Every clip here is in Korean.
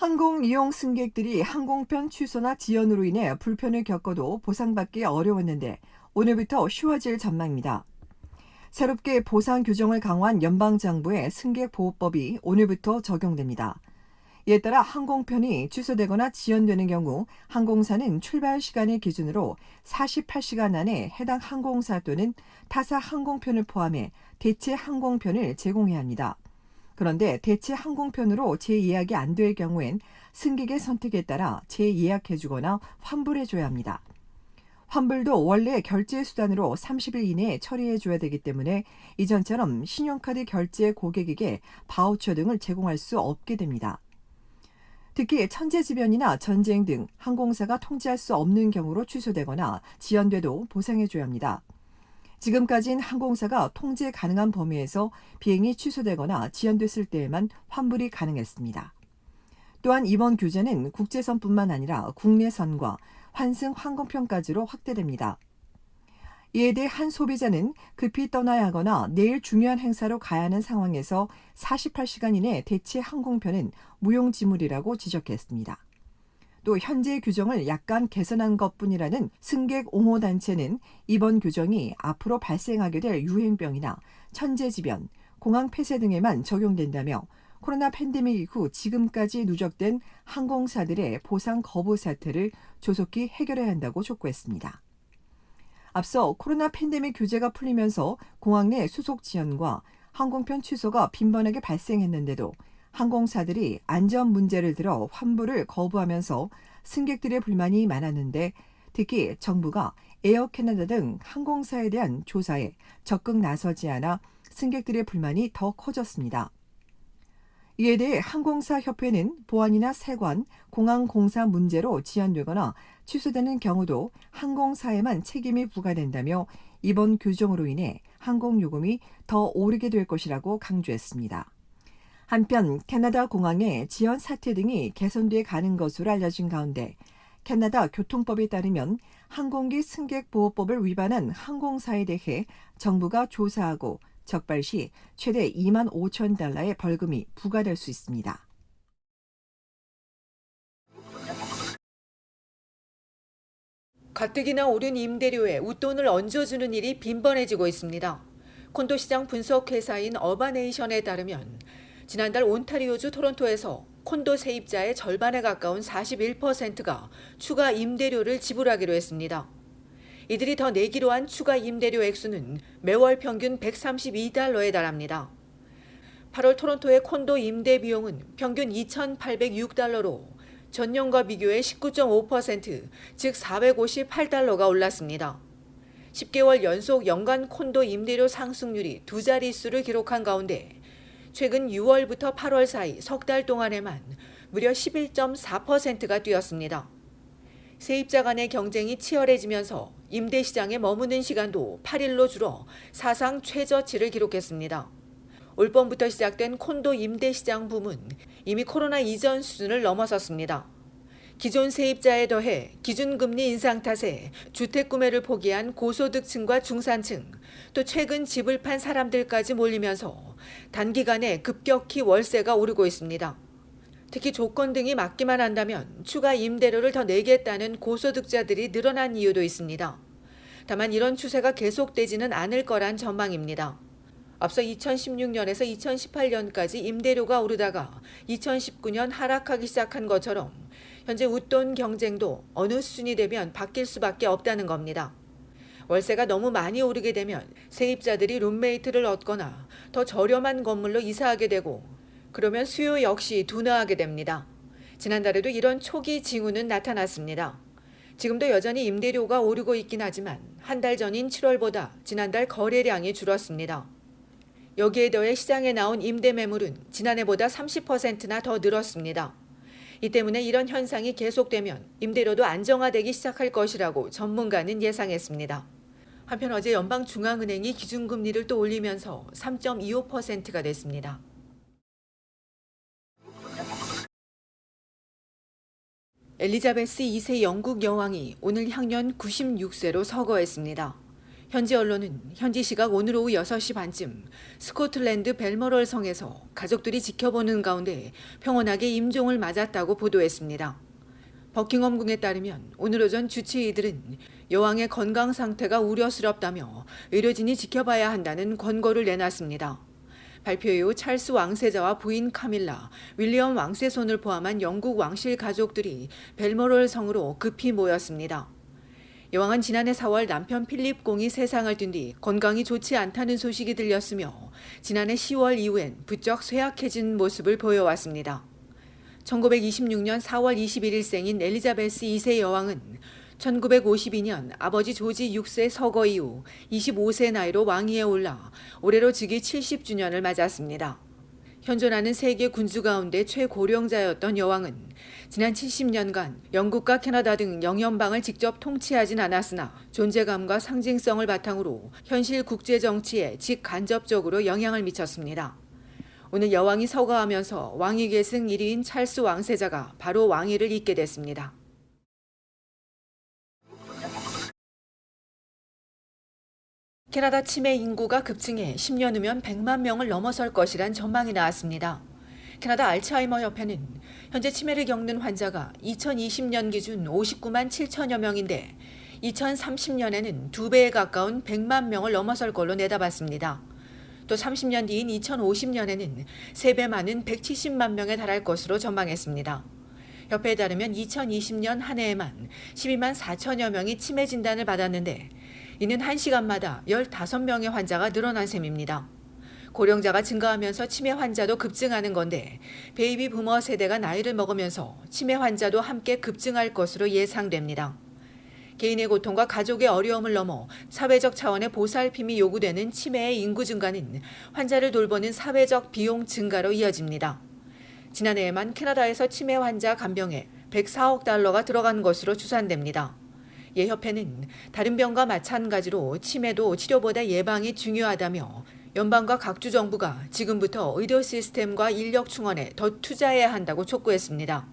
항공 이용 승객들이 항공편 취소나 지연으로 인해 불편을 겪어도 보상받기 어려웠는데 오늘부터 쉬워질 전망입니다. 새롭게 보상 규정을 강화한 연방정부의 승객보호법이 오늘부터 적용됩니다. 이에 따라 항공편이 취소되거나 지연되는 경우 항공사는 출발 시간을 기준으로 48시간 안에 해당 항공사 또는 타사 항공편을 포함해 대체 항공편을 제공해야 합니다. 그런데 대체 항공편으로 재예약이 안 될 경우엔 승객의 선택에 따라 재예약해주거나 환불해줘야 합니다. 환불도 원래 결제 수단으로 30일 이내에 처리해줘야 되기 때문에 이전처럼 신용카드 결제 고객에게 바우처 등을 제공할 수 없게 됩니다. 특히 천재지변이나 전쟁 등 항공사가 통제할 수 없는 경우로 취소되거나 지연돼도 보상해줘야 합니다. 지금까지는 항공사가 통제 가능한 범위에서 비행이 취소되거나 지연됐을 때에만 환불이 가능했습니다. 또한 이번 규제는 국제선뿐만 아니라 국내선과 환승 항공편까지로 확대됩니다. 이에 대해 한 소비자는 급히 떠나야 하거나 내일 중요한 행사로 가야 하는 상황에서 48시간 이내 대체 항공편은 무용지물이라고 지적했습니다. 또 현재 규정을 약간 개선한 것뿐이라는 승객 옹호단체는 이번 규정이 앞으로 발생하게 될 유행병이나 천재지변, 공항 폐쇄 등에만 적용된다며 코로나 팬데믹 이후 지금까지 누적된 항공사들의 보상 거부 사태를 조속히 해결해야 한다고 촉구했습니다. 앞서 코로나 팬데믹 규제가 풀리면서 공항 내 수속 지연과 항공편 취소가 빈번하게 발생했는데도 항공사들이 안전 문제를 들어 환불을 거부하면서 승객들의 불만이 많았는데 특히 정부가 에어 캐나다 등 항공사에 대한 조사에 적극 나서지 않아 승객들의 불만이 더 커졌습니다. 이에 대해 항공사 협회는 보안이나 세관, 공항 공사 문제로 지연되거나 취소되는 경우도 항공사에만 책임이 부과된다며 이번 규정으로 인해 항공요금이 더 오르게 될 것이라고 강조했습니다. 한편 캐나다 공항의 지연 사태 등이 개선돼 가는 것으로 알려진 가운데 캐나다 교통법에 따르면 항공기 승객보호법을 위반한 항공사에 대해 정부가 조사하고 적발 시 최대 2만 5천 달러의 벌금이 부과될 수 있습니다. 가뜩이나 오른 임대료에 웃돈을 얹어주는 일이 빈번해지고 있습니다. 콘도 시장 분석 회사인 어바네이션에 따르면 지난달 온타리오주 토론토에서 콘도 세입자의 절반에 가까운 41%가 추가 임대료를 지불하기로 했습니다. 이들이 더 내기로 한 추가 임대료 액수는 매월 평균 132달러에 달합니다. 8월 토론토의 콘도 임대 비용은 평균 2,806달러로 전년과 비교해 19.5%, 즉 458달러가 올랐습니다. 10개월 연속 연간 콘도 임대료 상승률이 두 자릿수를 기록한 가운데 최근 6월부터 8월 사이 석 달 동안에만 무려 11.4%가 뛰었습니다. 세입자 간의 경쟁이 치열해지면서 임대 시장에 머무는 시간도 8일로 줄어 사상 최저치를 기록했습니다. 올 봄부터 시작된 콘도 임대 시장 붐은 이미 코로나 이전 수준을 넘어섰습니다. 기존 세입자에 더해 기준금리 인상 탓에 주택 구매를 포기한 고소득층과 중산층, 또 최근 집을 판 사람들까지 몰리면서 단기간에 급격히 월세가 오르고 있습니다. 특히 조건 등이 맞기만 한다면 추가 임대료를 더 내겠다는 고소득자들이 늘어난 이유도 있습니다. 다만 이런 추세가 계속되지는 않을 거란 전망입니다. 앞서 2016년에서 2018년까지 임대료가 오르다가 2019년 하락하기 시작한 것처럼 현재 웃돈 경쟁도 어느 수준이 되면 바뀔 수밖에 없다는 겁니다. 월세가 너무 많이 오르게 되면 세입자들이 룸메이트를 얻거나 더 저렴한 건물로 이사하게 되고 그러면 수요 역시 둔화하게 됩니다. 지난달에도 이런 초기 징후는 나타났습니다. 지금도 여전히 임대료가 오르고 있긴 하지만 한 달 전인 7월보다 지난달 거래량이 줄었습니다. 여기에 더해 시장에 나온 임대 매물은 지난해보다 30%나 더 늘었습니다. 이 때문에 이런 현상이 계속되면 임대료도 안정화되기 시작할 것이라고 전문가는 예상했습니다. 한편 어제 연방중앙은행이 기준금리를 또 올리면서 3.25%가 됐습니다. 엘리자베스 2세 영국 여왕이 오늘 향년 96세로 서거했습니다. 현지 언론은 현지 시각 오늘 오후 6시 반쯤 스코틀랜드 벨머럴 성에서 가족들이 지켜보는 가운데 평온하게 임종을 맞았다고 보도했습니다. 버킹엄궁에 따르면 오늘 오전 주치의들은 여왕의 건강 상태가 우려스럽다며 의료진이 지켜봐야 한다는 권고를 내놨습니다. 발표 이후 찰스 왕세자와 부인 카밀라, 윌리엄 왕세 손을 포함한 영국 왕실 가족들이 벨모럴 성으로 급히 모였습니다. 여왕은 지난해 4월 남편 필립 공이 세상을 뜬 뒤 건강이 좋지 않다는 소식이 들렸으며 지난해 10월 이후엔 부쩍 쇠약해진 모습을 보여왔습니다. 1926년 4월 21일 생인 엘리자베스 2세 여왕은 1952년 아버지 조지 6세 서거 이후 25세 나이로 왕위에 올라 올해로 즉위 70주년을 맞았습니다. 현존하는 세계 군주 가운데 최고령자였던 여왕은 지난 70년간 영국과 캐나다 등 영연방을 직접 통치하진 않았으나 존재감과 상징성을 바탕으로 현실 국제 정치에 직간접적으로 영향을 미쳤습니다. 오늘 여왕이 서거하면서 왕위 계승 1위인 찰스 왕세자가 바로 왕위를 잇게 됐습니다. 캐나다 치매 인구가 급증해 10년 후면 100만 명을 넘어설 것이란 전망이 나왔습니다. 캐나다 알츠하이머 협회는 현재 치매를 겪는 환자가 2020년 기준 59만 7천여 명인데 2030년에는 2배에 가까운 100만 명을 넘어설 걸로 내다봤습니다. 또 30년 뒤인 2050년에는 3배 많은 170만 명에 달할 것으로 전망했습니다. 협회에 따르면 2020년 한 해에만 12만 4천여 명이 치매 진단을 받았는데 이는 1시간마다 15명의 환자가 늘어난 셈입니다. 고령자가 증가하면서 치매 환자도 급증하는 건데 베이비 부머 세대가 나이를 먹으면서 치매 환자도 함께 급증할 것으로 예상됩니다. 개인의 고통과 가족의 어려움을 넘어 사회적 차원의 보살핌이 요구되는 치매의 인구 증가는 환자를 돌보는 사회적 비용 증가로 이어집니다. 지난해에만 캐나다에서 치매 환자 간병에 104억 달러가 들어간 것으로 추산됩니다. 예 협회는 다른 병과 마찬가지로 치매도 치료보다 예방이 중요하다며 연방과 각주 정부가 지금부터 의료 시스템과 인력 충원에 더 투자해야 한다고 촉구했습니다.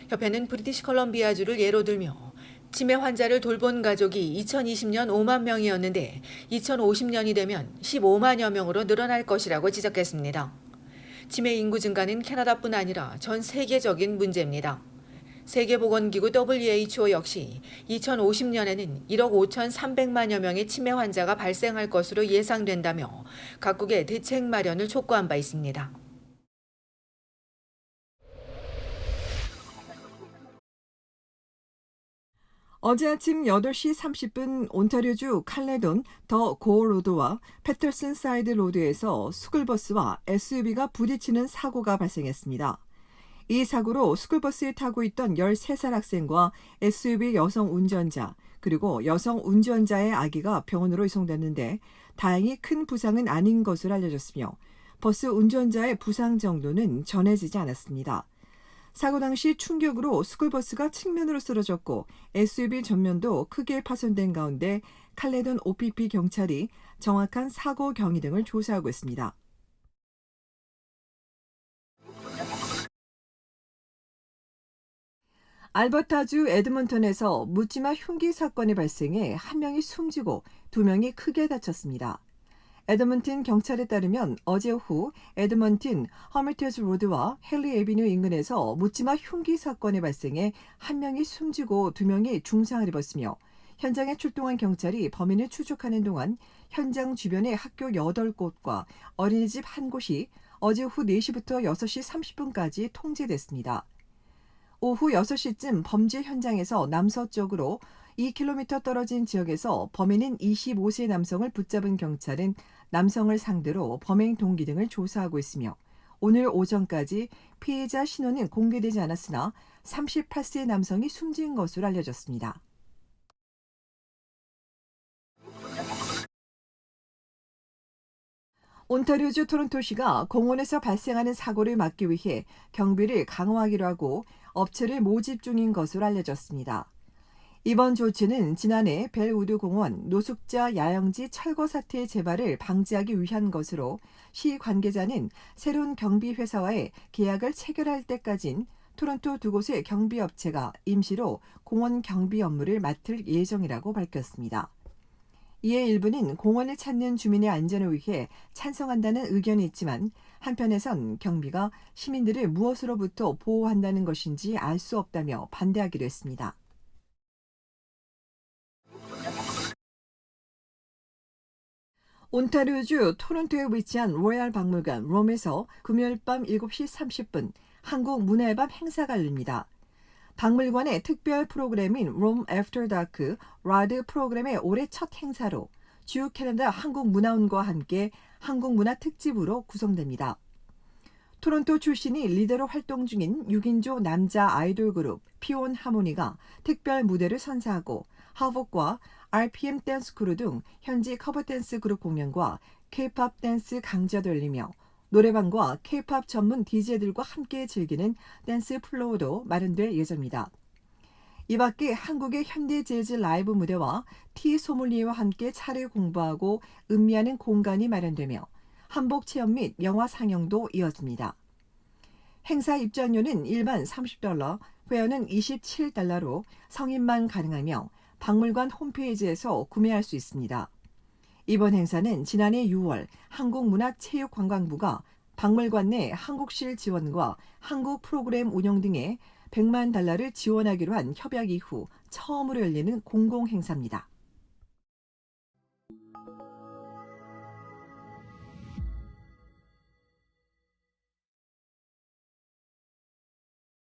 협회는 브리티시 컬럼비아주를 예로 들며 치매 환자를 돌본 가족이 2020년 5만 명이었는데 2050년이 되면 15만여 명으로 늘어날 것이라고 지적했습니다. 치매 인구 증가는 캐나다뿐 아니라 전 세계적인 문제입니다. 세계보건기구 WHO 역시 2050년에는 1억 5,300만여 명의 치매 환자가 발생할 것으로 예상된다며 각국의 대책 마련을 촉구한 바 있습니다. 어제 아침 8시 30분 온타리오주 칼레돈 더 고 로드와 패터슨 사이드 로드에서 스쿨버스와 SUV가 부딪히는 사고가 발생했습니다. 이 사고로 스쿨버스에 타고 있던 13살 학생과 SUV 여성 운전자 그리고 여성 운전자의 아기가 병원으로 이송됐는데 다행히 큰 부상은 아닌 것으로 알려졌으며 버스 운전자의 부상 정도는 전해지지 않았습니다. 사고 당시 충격으로 스쿨버스가 측면으로 쓰러졌고 SUV 전면도 크게 파손된 가운데 칼레돈 OPP 경찰이 정확한 사고 경위 등을 조사하고 있습니다. 알버타주 에드먼턴에서 묻지마 흉기 사건이 발생해 한 명이 숨지고 2명이 크게 다쳤습니다. 에드먼튼 경찰에 따르면 어제 오후 에드먼튼 허미티지 로드와 헨리 에비뉴 인근에서 묻지마 흉기 사건이 발생해 한 명이 숨지고 2명이 중상을 입었으며 현장에 출동한 경찰이 범인을 추적하는 동안 현장 주변의 학교 8곳과 어린이집 1곳이 어제 오후 4시부터 6시 30분까지 통제됐습니다. 오후 6시쯤 범죄 현장에서 남서쪽으로 2km 떨어진 지역에서 범인인 25세 남성을 붙잡은 경찰은 남성을 상대로 범행 동기 등을 조사하고 있으며 오늘 오전까지 피해자 신원은 공개되지 않았으나 38세 남성이 숨진 것으로 알려졌습니다. 온타리오주 토론토시가 공원에서 발생하는 사고를 막기 위해 경비를 강화하기로 하고 업체를 모집 중인 것으로 알려졌습니다. 이번 조치는 지난해 벨우드 공원 노숙자 야영지 철거 사태 재발을 방지하기 위한 것으로 시 관계자는 새로운 경비 회사와의 계약을 체결할 때까진 토론토 2곳의 경비업체가 임시로 공원 경비 업무를 맡을 예정이라고 밝혔습니다. 이에 일부는 공원을 찾는 주민의 안전을 위해 찬성한다는 의견이 있지만 한편에선 경비가 시민들을 무엇으로부터 보호한다는 것인지 알 수 없다며 반대하기도 했습니다. 온타리오주 토론토에 위치한 로얄 박물관 롬에서 금요일 밤 7시 30분 한국 문화의 밤 행사가 열립니다. 박물관의 특별 프로그램인 롬 애프터 다크 라드 프로그램의 올해 첫 행사로 주 캐나다 한국문화원과 함께 한국문화 특집으로 구성됩니다. 토론토 출신이 리더로 활동 중인 6인조 남자 아이돌 그룹 피온 하모니가 특별 무대를 선사하고 하복과 RPM 댄스 크루 등 현지 커버 댄스 그룹 공연과 K-팝 댄스 강좌도 열리며 노래방과 K-팝 전문 DJ들과 함께 즐기는 댄스 플로어도 마련될 예정입니다. 이 밖에 한국의 현대 재즈 라이브 무대와 티 소믈리에와 함께 차를 공부하고 음미하는 공간이 마련되며 한복 체험 및 영화 상영도 이어집니다. 행사 입장료는 일반 $30, 회원은 $27로 성인만 가능하며 박물관 홈페이지에서 구매할 수 있습니다. 이번 행사는 지난해 6월 한국문화체육관광부가 박물관 내 한국실 지원과 한국 프로그램 운영 등에 $100만 지원하기로 한 협약 이후 처음으로 열리는 공공행사입니다.